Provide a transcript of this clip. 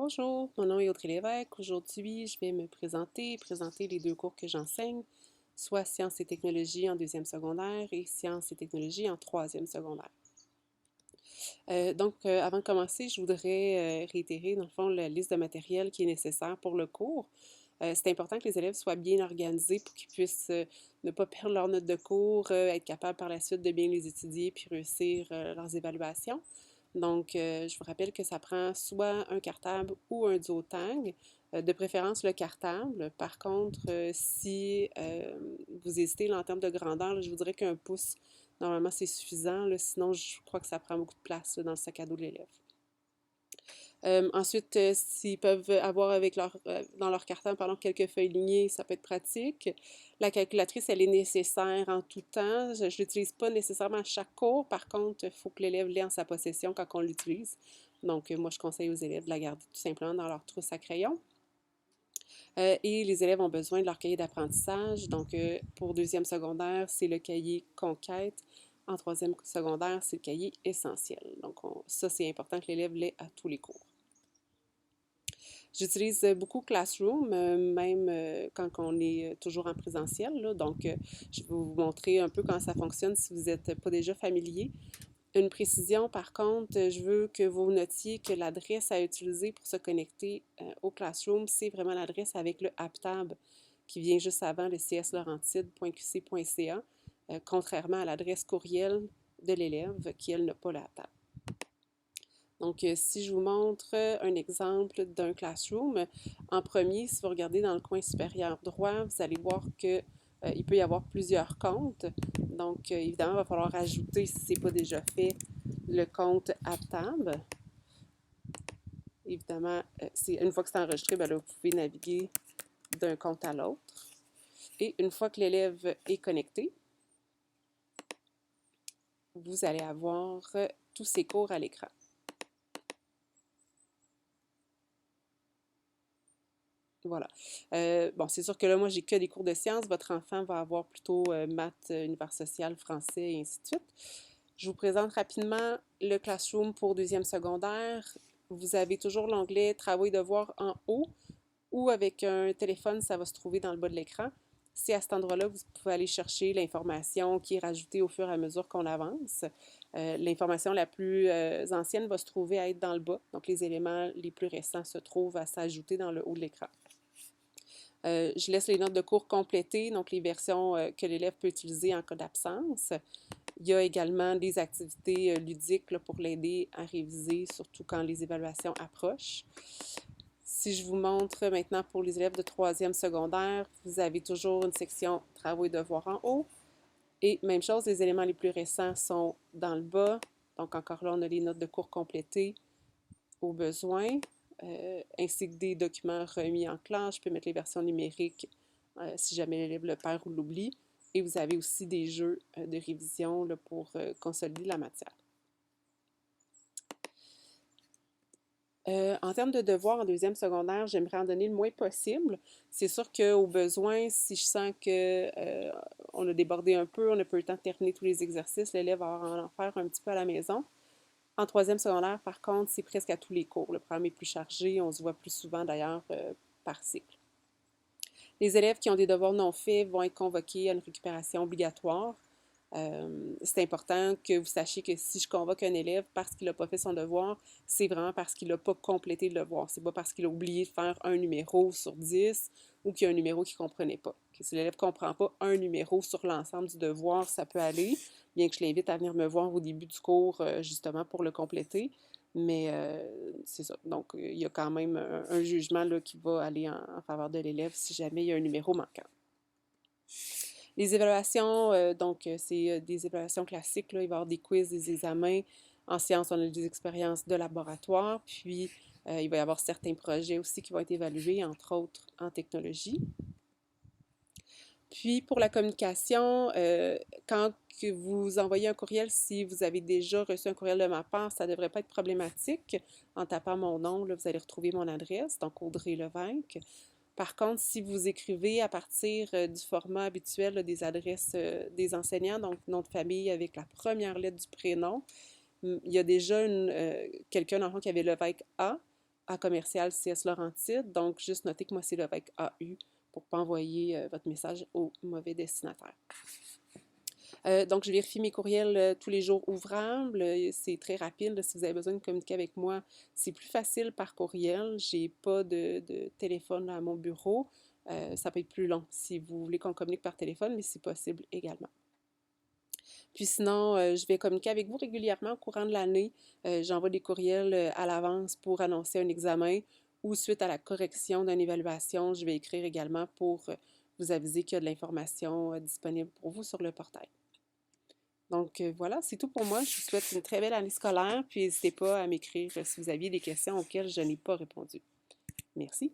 Bonjour, mon nom est Audrey Lévesque. Aujourd'hui, je vais me présenter les deux cours que j'enseigne, soit sciences et technologies en deuxième secondaire et sciences et technologies en troisième secondaire. Avant de commencer, je voudrais réitérer, dans le fond, la liste de matériel qui est nécessaire pour le cours. C'est important que les élèves soient bien organisés pour qu'ils puissent ne pas perdre leurs notes de cours, être capables par la suite de bien les étudier puis réussir leurs évaluations. Je vous rappelle que ça prend soit un cartable ou un duotang, de préférence le cartable. Par contre, si vous hésitez là, en termes de grandeur, là, je vous dirais qu'un pouce, normalement, c'est suffisant. Là, sinon, je crois que ça prend beaucoup de place là, dans le sac à dos de l'élève. Ensuite, s'ils peuvent avoir dans leur cartable quelques feuilles lignées, ça peut être pratique. La calculatrice, elle est nécessaire en tout temps. Je ne l'utilise pas nécessairement à chaque cours. Par contre, il faut que l'élève l'ait en sa possession quand on l'utilise. Moi, je conseille aux élèves de la garder tout simplement dans leur trousse à crayon. Et les élèves ont besoin de leur cahier d'apprentissage. Pour deuxième secondaire, c'est le cahier Conquête. En troisième secondaire, c'est le cahier Essentiel. Ça, c'est important que l'élève l'ait à tous les cours. J'utilise beaucoup Classroom, même quand on est toujours en présentiel. Là. Je vais vous montrer un peu comment ça fonctionne si vous n'êtes pas déjà familier. Une précision, par contre, je veux que vous notiez que l'adresse à utiliser pour se connecter au Classroom, c'est vraiment l'adresse avec le AppTab qui vient juste avant le cslaurentide.qc.ca, contrairement à l'adresse courriel de l'élève qui, elle, n'a pas la tab. Si je vous montre un exemple d'un classroom, en premier, si vous regardez dans le coin supérieur droit, vous allez voir qu'il peut y avoir plusieurs comptes. Évidemment, il va falloir ajouter, si ce n'est pas déjà fait, le compte AppTab. Évidemment, une fois que c'est enregistré, là, vous pouvez naviguer d'un compte à l'autre. Et une fois que l'élève est connecté, vous allez avoir tous ses cours à l'écran. Voilà. C'est sûr que là, moi, j'ai que des cours de sciences. Votre enfant va avoir plutôt maths, univers social, français et ainsi de suite. Je vous présente rapidement le Classroom pour deuxième secondaire. Vous avez toujours l'onglet Travaux et devoirs en haut ou avec un téléphone, ça va se trouver dans le bas de l'écran. C'est à cet endroit-là que vous pouvez aller chercher l'information qui est rajoutée au fur et à mesure qu'on avance. L'information la plus ancienne va se trouver à être dans le bas. Donc, les éléments les plus récents se trouvent à s'ajouter dans le haut de l'écran. Je laisse les notes de cours complétées, donc les versions que l'élève peut utiliser en cas d'absence. Il y a également des activités ludiques là, pour l'aider à réviser, surtout quand les évaluations approchent. Si je vous montre maintenant pour les élèves de troisième secondaire, vous avez toujours une section travaux et devoirs en haut. Et même chose, les éléments les plus récents sont dans le bas. Donc encore là, on a les notes de cours complétées au besoin, ainsi que des documents remis en classe. Je peux mettre les versions numériques si jamais l'élève le perd ou l'oublie. Et vous avez aussi des jeux de révision là, pour consolider la matière. En termes de devoirs en deuxième secondaire, j'aimerais en donner le moins possible. C'est sûr qu'au besoin, si je sens qu'on a débordé un peu, on n'a pas eu le temps de terminer tous les exercices, l'élève va en faire un petit peu à la maison. En troisième secondaire, par contre, c'est presque à tous les cours. Le programme est plus chargé, on se voit plus souvent d'ailleurs par cycle. Les élèves qui ont des devoirs non faits vont être convoqués à une récupération obligatoire. C'est important que vous sachiez que si je convoque un élève parce qu'il n'a pas fait son devoir, c'est vraiment parce qu'il n'a pas complété le devoir. C'est pas parce qu'il a oublié de faire un numéro sur 10 ou qu'il y a un numéro qu'il ne comprenait pas. Si l'élève ne comprend pas un numéro sur l'ensemble du devoir, ça peut aller, bien que je l'invite à venir me voir au début du cours justement pour le compléter. Mais c'est ça. Il y a quand même un jugement là, qui va aller en faveur de l'élève si jamais il y a un numéro manquant. Les évaluations, c'est des évaluations classiques. Là. Il va y avoir des quiz, des examens. En sciences, on a des expériences de laboratoire. Puis, il va y avoir certains projets aussi qui vont être évalués, entre autres en technologie. Puis, pour la communication, quand que vous envoyez un courriel, si vous avez déjà reçu un courriel de ma part, ça ne devrait pas être problématique. En tapant mon nom, là, vous allez retrouver mon adresse, donc Audrey Lévesque. Par contre, si vous écrivez à partir du format habituel là, des adresses des enseignants, donc nom de famille avec la première lettre du prénom, il y a déjà quelqu'un dans le fond qui avait Lévesque A, à commercial CS Laurentide. Donc, juste notez que moi, c'est avec AU pour ne pas envoyer votre message au mauvais destinataire. Donc, je vérifie mes courriels tous les jours ouvrables. C'est très rapide. Si vous avez besoin de communiquer avec moi, c'est plus facile par courriel. Je n'ai pas de téléphone à mon bureau. Ça peut être plus long si vous voulez qu'on communique par téléphone, mais c'est possible également. Puis sinon, je vais communiquer avec vous régulièrement au courant de l'année. J'envoie des courriels à l'avance pour annoncer un examen ou suite à la correction d'une évaluation, je vais écrire également pour vous aviser qu'il y a de l'information disponible pour vous sur le portail. Donc voilà, c'est tout pour moi. Je vous souhaite une très belle année scolaire, puis n'hésitez pas à m'écrire si vous aviez des questions auxquelles je n'ai pas répondu. Merci.